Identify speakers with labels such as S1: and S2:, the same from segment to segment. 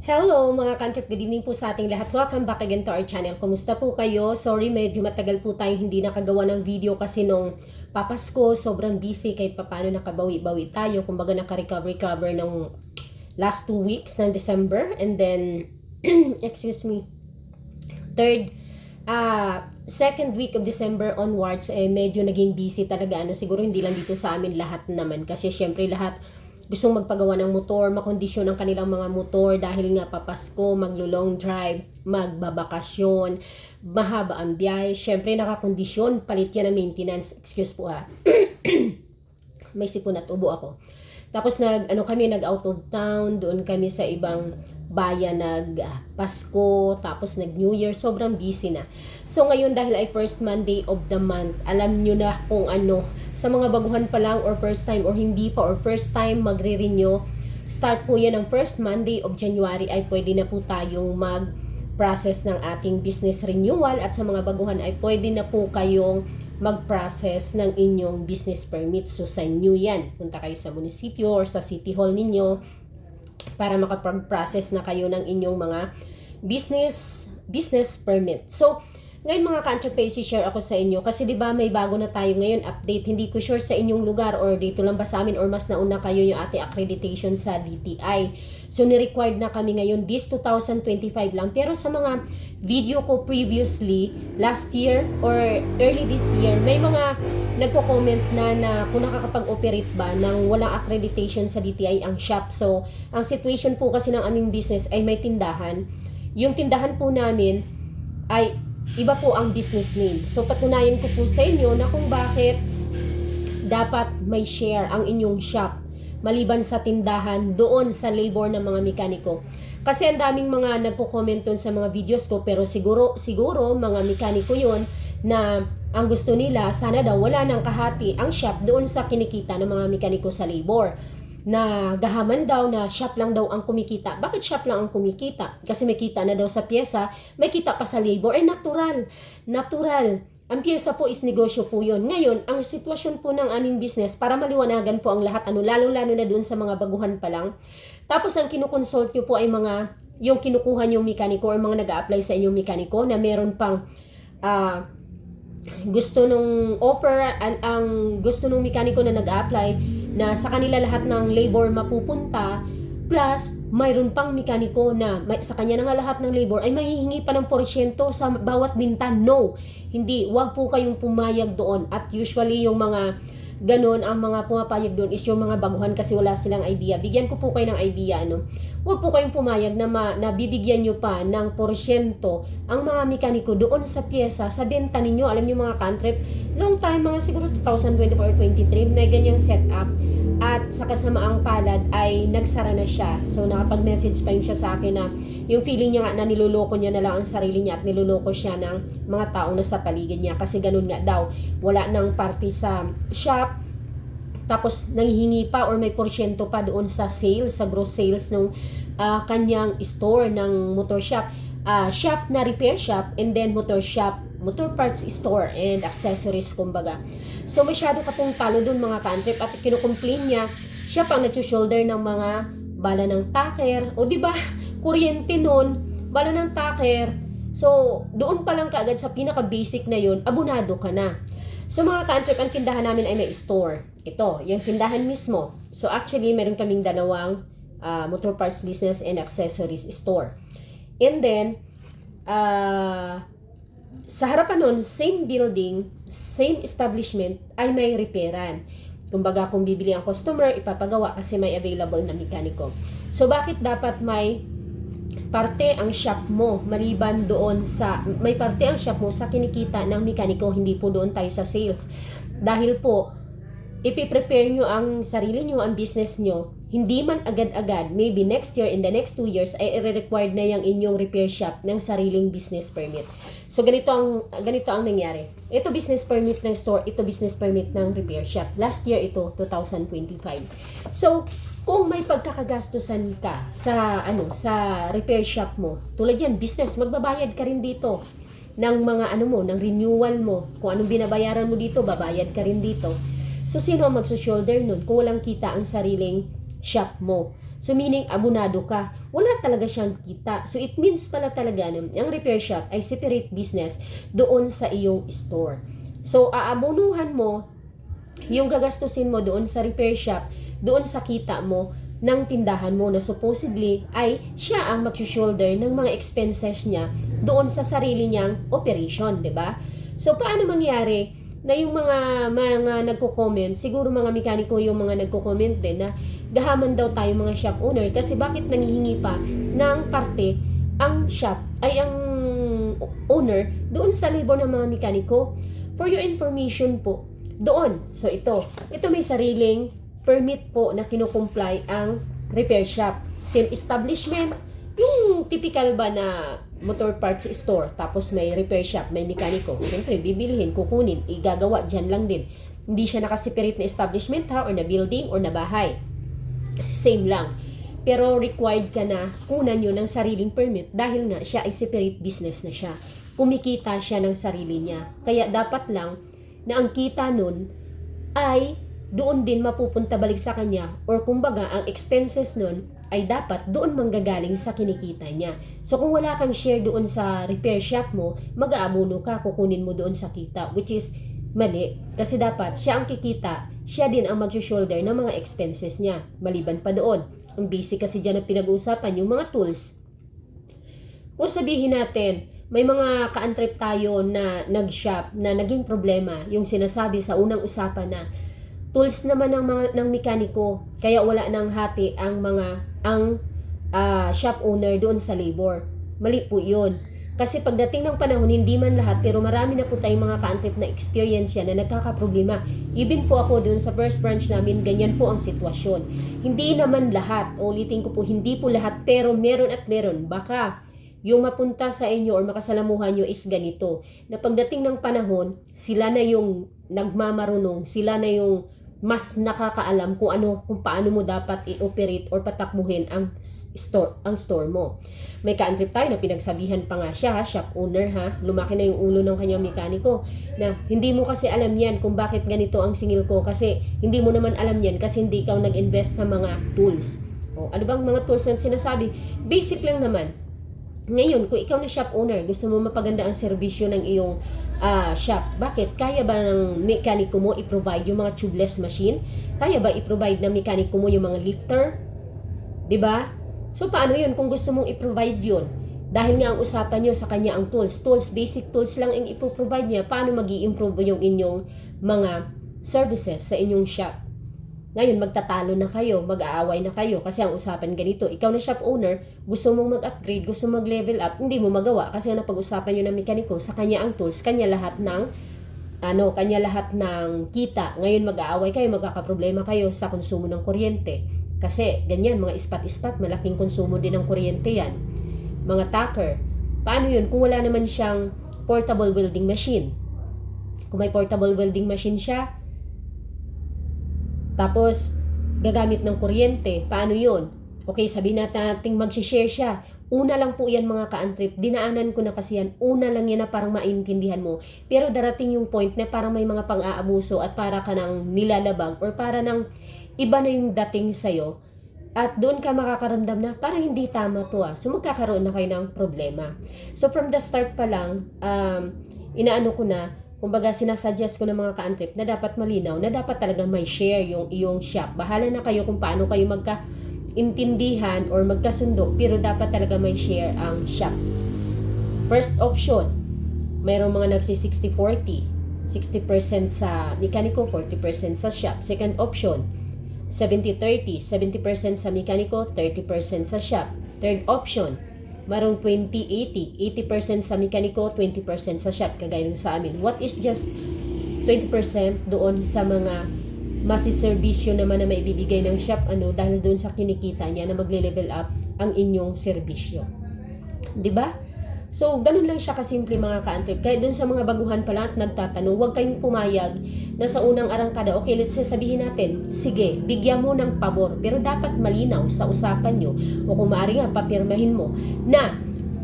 S1: Hello mga kantrip, good evening po sa ating lahat. Welcome back again to our channel. Kumusta po kayo? Sorry, medyo matagal po tayong hindi nakagawa ng video kasi nung papasko, sobrang busy kahit papano nakabawi-bawi tayo. Kumbaga naka-recover ng last 2 weeks ng December and then, excuse me, second week of December onwards, medyo naging busy talaga. Siguro hindi lang dito sa amin lahat naman kasi syempre lahat gustong magpagawa ng motor, makondisyon ang kanilang mga motor dahil nga papasko, maglo-long drive, magbabakasyon, mahaba ang biyahe. Syempre nakakondisyon, palit yan ng maintenance. Excuse po may sipon at ubo ako. Tapos nag out of town, doon kami sa ibang bayan, Pasko, tapos nag New Year, sobrang busy na. So ngayon dahil ay first Monday of the month, alam nyo na kung ano, sa mga baguhan pa lang or first time or hindi pa or first time magre-renew, start po yan ng first Monday of January ay pwede na po tayong mag-process ng ating business renewal at sa mga baguhan ay pwede na po kayong mag-process ng inyong business permit. So sa inyo yan, punta kayo sa munisipyo or sa city hall ninyo para makapag-process na kayo ng inyong mga business permit. So ngayon mga ka-entrepreneur, share ako sa inyo kasi 'di ba may bago na tayo ngayon update. Hindi ko sure sa inyong lugar or dito lang ba sa amin or mas nauna kayo yung ating accreditation sa DTI. So ni-required na kami ngayon this 2025 lang. Pero sa mga video ko previously last year or early this year, may mga nagko-comment na kung nakakapag-operate ba ng walang accreditation sa DTI ang shop. So ang situation po kasi ng aming business ay may tindahan. Yung tindahan po namin ay iba po ang business name. So patunayan ko po sa inyo na kung bakit dapat may share ang inyong shop maliban sa tindahan doon sa labor ng mga mekaniko. Kasi ang daming mga nagko-comment doon sa mga videos ko, pero siguro mga mekaniko yon na ang gusto nila sana daw wala nang kahati ang shop doon sa kinikita ng mga mekaniko sa labor. Na gahaman daw na shop lang daw ang kumikita. Bakit shop lang ang kumikita? Kasi may kita na daw sa pyesa, may kita pa sa labor. Natural. Ang pyesa po is negosyo po yun. Ngayon, ang sitwasyon po ng aming business, para maliwanagan po ang lahat, lalo-lalo na dun sa mga baguhan pa lang. Tapos ang kinukonsult nyo po ay yung kinukuha nyong mekaniko or mga nag-a-apply sa inyong mekaniko na meron pang gusto nung offer, ang gusto nung mekaniko na nag-a-apply na sa kanila lahat ng labor mapupunta, plus mayroon pang mekaniko na sa kanya na nga lahat ng labor ay mahihingi pa ng porsyento sa bawat binta. No, hindi, wag po kayong pumayag doon. At usually yung mga ganon, ang mga pumapayag doon is yung mga baguhan kasi wala silang idea. Bigyan ko po kayo ng idea, Huwag po kayong pumayag na bibigyan nyo pa ng porsyento ang mga mekaniko doon sa pyesa, sa benta ninyo. Alam nyo mga cantrip, long time, mga siguro 2024 or 23, may ganyang setup. At sa kasamaang palad ay nagsara na siya. So nakapag-message pa yun siya sa akin na yung feeling niya nga na niloloko niya na lang ang sarili niya at niloloko siya ng mga taong nasa paligid niya. Kasi ganun nga daw, wala nang party sa shop. Tapos nanghihingi pa or may porsyento pa doon sa sales, sa gross sales ng kanyang store ng motor shop. Shop na repair shop and then motor shop, motor parts store and accessories kumbaga. So masyado ka pong talo doon mga ka-entrep at kinukomplain niya, siya pang nag-shoulder ng mga bala ng taker. O di ba kuryente noon, bala ng taker. So doon pa lang kaagad sa pinaka-basic na yun, abunado ka na. So mga ka-entrep, ang tindahan namin ay may store. Ito, yung tindahan mismo. So actually, meron kaming dalawang motor parts business and accessories store. And then, sa harapan nun, same building, same establishment, ay may repairan. Kumbaga, kung bibili ang customer, ipapagawa kasi may available na mekaniko. So bakit dapat may parte ang shop mo maliban doon sa may parte ang shop mo sa kinikita ng mekaniko, hindi po doon tayo sa sales. Dahil po ipiprepare nyo ang sarili nyo, ang business nyo, hindi man agad-agad, maybe next year, in the next 2 years, ay i-required na yung inyong repair shop ng sariling business permit. So ganito ang nangyari. Ito business permit ng store, ito business permit ng repair shop. Last year ito, 2025. So kung may pagkakagastusan ka sa repair shop mo, tulad yan, business, magbabayad ka rin dito ng mga ng renewal mo. Kung anong binabayaran mo dito, babayad ka rin dito. So sino ang magso-shoulder nun kung walang kita ang sariling shop mo? So meaning abonado ka. Wala talaga siyang kita. So it means pala talaga ang repair shop ay separate business doon sa iyong store. So aabonuhan mo yung gagastusin mo doon sa repair shop, doon sa kita mo ng tindahan mo na supposedly ay siya ang mag-shoulder ng mga expenses niya doon sa sarili niyang operation, 'di ba? So paano mangyari na yung mga nagko-comment, siguro mga mekaniko yung mga nagko-comment din na gahaman daw tayo mga shop owner kasi bakit nanghihingi pa ng parte ang shop ay ang owner doon sa labor ng mga mekaniko. For your information po, doon, so ito may sariling permit po na kinukumply ang repair shop. Same establishment, yung typical ba na motor parts store, tapos may repair shop, may mekaniko. Siyempre, bibilihin, kukunin, igagawa, dyan lang din. Hindi siya nakaseparate na establishment ha, or na building, or na bahay. Same lang. Pero required ka na kunan yun ng sariling permit dahil nga siya ay separate business na siya. Kumikita siya ng sarili niya. Kaya dapat lang na ang kita nun ay doon din mapupunta balik sa kanya, or kumbaga ang expenses nun ay dapat doon manggagaling sa kinikita niya. So kung wala kang share doon sa repair shop mo, mag-aabono ka, kukunin mo doon sa kita, which is mali. Kasi dapat siya ang kikita, siya din ang mag-shoulder ng mga expenses niya. Maliban pa doon, ang basic kasi dyan na pinag-uusapan, yung mga tools. Kung sabihin natin, may mga ka-antrip tayo na nag-shop na naging problema, yung sinasabi sa unang usapan na tools naman ng mekaniko, kaya wala nang hati ang shop owner doon sa labor. Mali po yun. Kasi pagdating ng panahon, hindi man lahat, pero marami na po tayong mga ka-antrip na experience yan na nagkakaproblema. Even po ako doon sa first branch namin, ganyan po ang sitwasyon. Hindi naman lahat, ulitin ko po, hindi po lahat, pero meron at meron. Baka yung mapunta sa inyo or makasalamuhan nyo is ganito, na pagdating ng panahon, sila na yung nagmamarunong, sila na yung mas nakakaalam kung paano mo dapat i-operate or patakbuhin ang store mo. May ka-antrip tayo na pinagsabihan pa nga siya, shop owner ha, lumaki na yung ulo ng kanyang mekaniko, na hindi mo kasi alam yan kung bakit ganito ang singil ko, kasi hindi mo naman alam yan kasi hindi ikaw nag-invest sa mga tools. O, ano bang mga tools na sinasabi? Basic lang naman. Ngayon, kung ikaw na shop owner, gusto mo mapaganda ang serbisyo ng iyong shop. Bakit? Kaya ba ng mekaniko mo i-provide yung mga tubeless machine? Kaya ba i-provide ng mekaniko mo yung mga lifter? 'Di ba? So paano 'yun kung gusto mong i-provide 'yun? Dahil nga ang usapan niyo sa kanya ang tools, basic tools lang ang i-provide niya. Paano magi-improve yung inyong mga services sa inyong shop? Ngayon, magtatalo na kayo, mag-aaway na kayo kasi ang usapan ganito. Ikaw na shop owner, gusto mong mag-upgrade, gusto mong mag-level up, hindi mo magawa kasi ang napag-usapan nyo ng mekaniko, sa kanya ang tools, kanya lahat ng kita. Ngayon, mag-aaway kayo, magkakaproblema kayo sa konsumo ng kuryente. Kasi, ganyan, mga ispat-ispat, malaking konsumo din ng kuryente yan. Mga tacker, paano yun kung wala naman siyang portable welding machine? Kung may portable welding machine siya, tapos, gagamit ng kuryente. Paano yun? Okay, sabihin natin mag-share siya. Una lang po yan mga ka-antrip. Dinaanan ko na kasi yan. Una lang yan na parang maintindihan mo. Pero darating yung point na parang may mga pang-aabuso at para ka nang nilalabag or para nang iba na yung dating sa'yo. At doon ka makakaramdam na parang hindi tama to So, magkakaroon na kayo ng problema. So, from the start pa lang, inaano ko na, kumbaga sinasuggest ko ng mga ka-antrip na dapat malinaw, na dapat talaga may share yung iyong shop. Bahala na kayo kung paano kayo magkaintindihan or magkasundo, pero dapat talaga may share ang shop. First option, mayroong mga nagsi 60-40, 60% sa mekaniko, 40% sa shop. Second option, 70-30, 70% sa mekaniko, 30% sa shop. Third option, marong 20-80, 80% sa mekaniko, 20% sa shop, kagaya ng sa amin. What is just 20% doon sa mga masiservisyo naman na maibibigay ng shop, dahil doon sa kinikita niya na magle-level up ang inyong serbisyo. 'Di ba? So, ganun lang siya kasimple mga ka-antrip. Kaya dun sa mga baguhan pa lang at nagtatanong, huwag kayong pumayag na sa unang arangkada, okay, let's say sabihin natin, sige, bigyan mo ng pabor, pero dapat malinaw sa usapan nyo, o kung maaari nga, papirmahin mo, na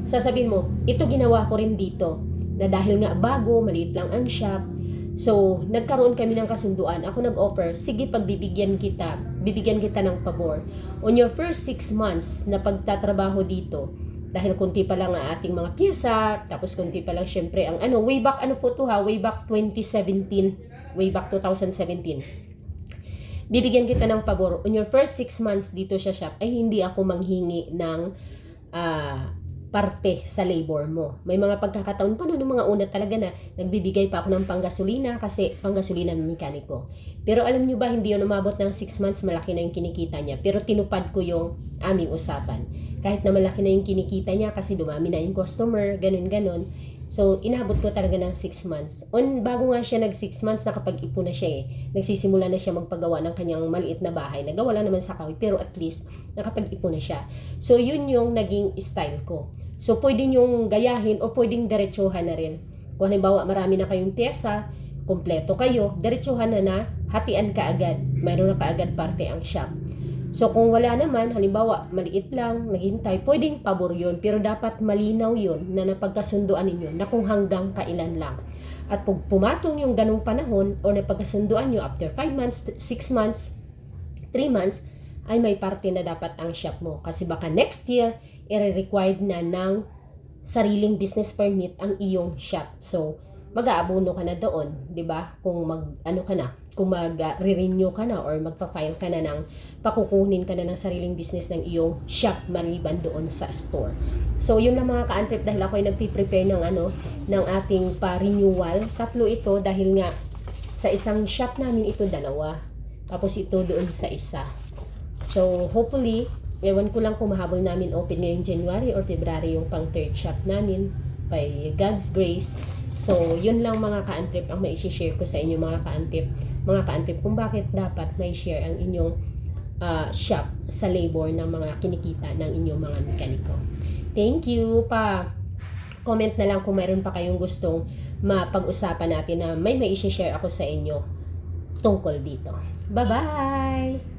S1: sasabihin mo, ito ginawa ko rin dito, na dahil nga bago, maliit lang ang shop, so, nagkaroon kami ng kasunduan, ako nag-offer, sige, pagbibigyan kita, bibigyan kita ng pabor. On your first 6 months na pagtatrabaho dito, dahil kunti pa lang ang ating mga pyesa, tapos kunti pa lang syempre ang way back way back 2017, way back 2017. Bibigyan kita ng pabor. On your first 6 months dito sa shop, ay hindi ako manghingi ng parte sa labor mo. May mga pagkakataon pa noong mga una talaga na nagbibigay pa ako ng panggasolina kasi panggasolina ng mekaniko. Pero alam nyo ba, hindi yun umabot ng 6 months, malaki na yung kinikita niya. Pero tinupad ko yung aming usapan. Kahit na malaki na yung kinikita niya kasi dumami na yung customer, ganun-ganon. So, inabot ko talaga ng 6 months. Bago nga siya nag 6 months, nakapag-ipon na siya eh. Nagsisimula na siya magpagawa ng kanyang maliit na bahay. Nagawa lang naman sa kahoy, pero at least nakapag-ipon na siya. So, yun yung naging style ko. So, pwedeng yung gayahin o pwedeng diretsuhan na rin. Kung halimbawa, marami na kayong pyesa, kompleto kayo, diretsuhan na hatian ka agad. Mayroon na kaagad parte ang shop. So, kung wala naman, halimbawa, maliit lang, naghihintay, pwedeng pabor yun. Pero dapat malinaw yun na napagkasunduan ninyo na kung hanggang kailan lang. At pag pumatong yung ganong panahon o napagkasunduan nyo after 5 months, 6 months, 3 months, ay may parte na dapat ang shop mo. Kasi baka next year, i-required na ng sariling business permit ang iyong shop. So, mag-aabono ka na doon, 'di ba? Kung kung mag-renew ka na or magpa-file ka na ng pakukunin ka na ng sariling business ng iyong shop maliban doon sa store. So, yun lang mga ka-antrip dahil ako ay nagpi-prepare ng ating pa-renewal. 3 ito dahil nga sa isang shop namin ito 2. Tapos ito doon sa isa. So, hopefully, ewan ko lang kung mahabol namin open ngayong January or February yung pang 3rd shop namin by God's grace. So, yun lang mga ka-antrip ang mai-share ko sa inyo mga ka-antrip kung bakit dapat may share ang inyong shop sa labor ng mga kinikita ng inyong mga mekaniko. Thank you pa. Comment na lang kung mayroon pa kayong gustong mapag-usapan natin na may mai-share ako sa inyo tungkol dito. Bye-bye!